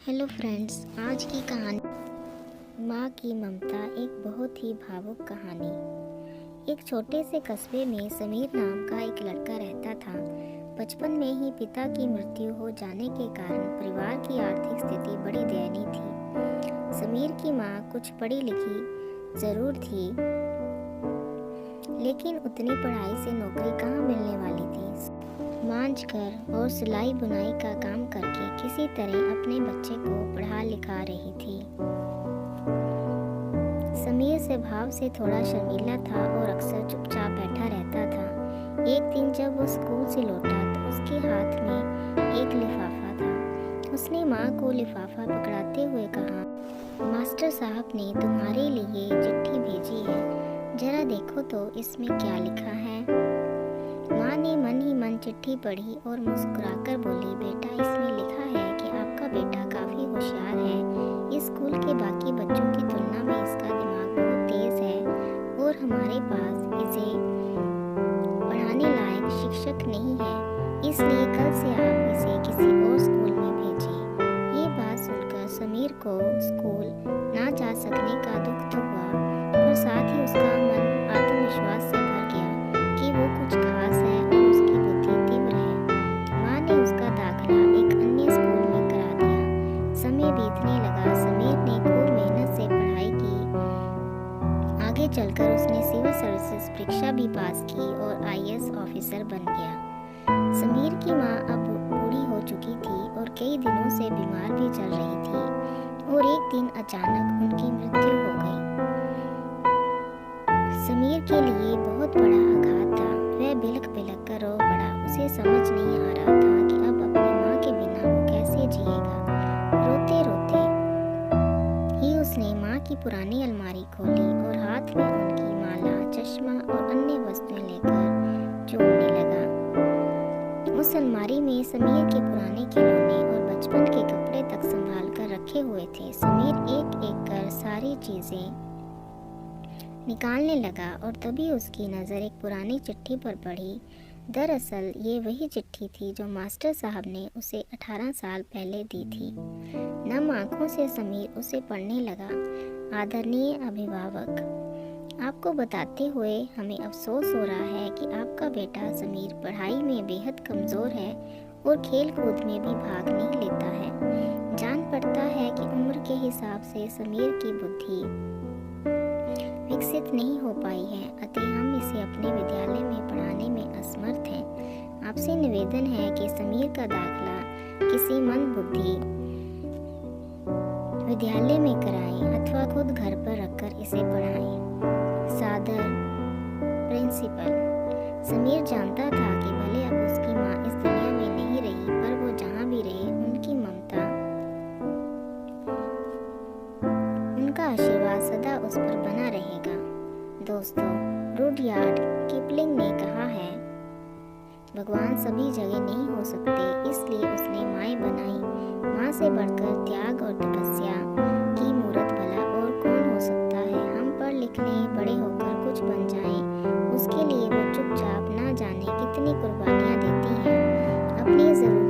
Hello friends, आज की कहानी माँ की ममता। एक बहुत ही भावुक कहानी। एक छोटे से कस्बे में समीर नाम का एक लड़का रहता था। बचपन में ही पिता की मृत्यु हो जाने के कारण परिवार की आर्थिक स्थिति बड़ी दयनीय थी। समीर की माँ कुछ पढ़ी लिखी जरूर थी, लेकिन उतनी पढ़ाई से नौकरी कहाँ मिलने वाली थी। मांझ कर और सिलाई बुनाई का काम करके किसी तरह अपने बच्चे को पढ़ा लिखा रही थी। समीर स्वभाव से थोड़ा शर्मीला था और अक्सर चुपचाप बैठा रहता था। एक दिन जब वो स्कूल से लौटा तो उसके हाथ में एक लिफाफा था। उसने माँ को लिफाफा पकड़ाते हुए कहा, मास्टर साहब ने तुम्हारे लिए चिट्ठी भेजी है, जरा देखो तो इसमें क्या लिखा है। माँ ने मन ही मन चिट्ठी पढ़ी और मुस्कुराकर बोली, बेटा, इसमें लिखा है कि आपका बेटा काफ़ी होशियार है। इस स्कूल के बाकी बच्चों की तुलना में इसका दिमाग बहुत तेज है और हमारे पास इसे पढ़ाने लायक शिक्षक नहीं है, इसलिए कल से आप इसे किसी और स्कूल में भेजिए। ये बात सुनकर समीर को स्कूल ना जा सकने का दुख तो हुआ, और साथ ही उसका मन आत्मविश्वास से भर गया कि वो कुछ खास है और उसकी बुद्धि तीव्र है। माँ ने उसका दाखिला एक अन्य स्कूल में करा दिया। समय बीतने लगा। समीर ने खूब मेहनत से पढ़ाई की। आगे चलकर उसने सिविल सर्विसेज परीक्षा भी पास की और आईएएस ऑफिसर बन गया। समीर की माँ अब बूढ़ी हो चुकी थी और कई दिनों से बीमार भी चल रही थी, और एक दिन अचानक उनकी मृत्यु हो गई। समीर के लिए बहुत बड़ा आघात था। वह बिलख बिलख कर रो पड़ा। उसे समझ नहीं आ रहा था कि अब अपनी माँ के बिना वो कैसे जिएगा। रोते रोते ही उसने माँ की पुरानी अलमारी खोली और हाथ में उनकी माला, चश्मा और अन्य वस्तुएं लेकर जोड़ने लगा। उस अलमारी में समीर के पुराने खिलौने और बचपन के कपड़े तक संभाल कर रखे हुए थे। समीर एक एक कर सारी चीजें निकालने लगा और तभी उसकी नज़र एक पुरानी चिट्ठी पर पड़ी। दरअसल ये वही चिट्ठी थी जो मास्टर साहब ने उसे 18 साल पहले दी थी। नम आंखों से समीर उसे पढ़ने लगा। आदरणीय अभिभावक, आपको बताते हुए हमें अफसोस हो रहा है कि आपका बेटा समीर पढ़ाई में बेहद कमज़ोर है और खेल कूद में भी भाग नहीं लेता है। जान पड़ता है कि उम्र के हिसाब से समीर की बुद्धि विकसित नहीं हो पाई है, अतः हम इसे अपने विद्यालय में पढ़ाने में असमर्थ हैं। आपसे निवेदन है कि समीर का दाखिला किसी मंदबुद्धि विद्यालय में कराएं अथवा खुद घर पर रखकर इसे पढ़ाएं। सादर, प्रिंसिपल। समीर जानता था कि भले अब उसकी माँ इस दुनिया में नहीं रही, पर वो जहाँ भी रहे उनकी ममता, उनका आशीर्वाद सदा उस पर बना रहेगा। दोस्तों, रुडयार्ड किपलिंग ने कहा है, भगवान सभी जगह नहीं हो सकते, इसलिए उसने माएँ बनाई। माँ से बढ़कर त्याग और तपस्या की मूरत भला और कौन हो सकता है। हम पढ़ लिख लें, बड़े होकर कुछ बन जाएं, उसके लिए वो चुपचाप ना जाने कितनी कुर्बानियाँ देती हैं। अपनी ज़रूरत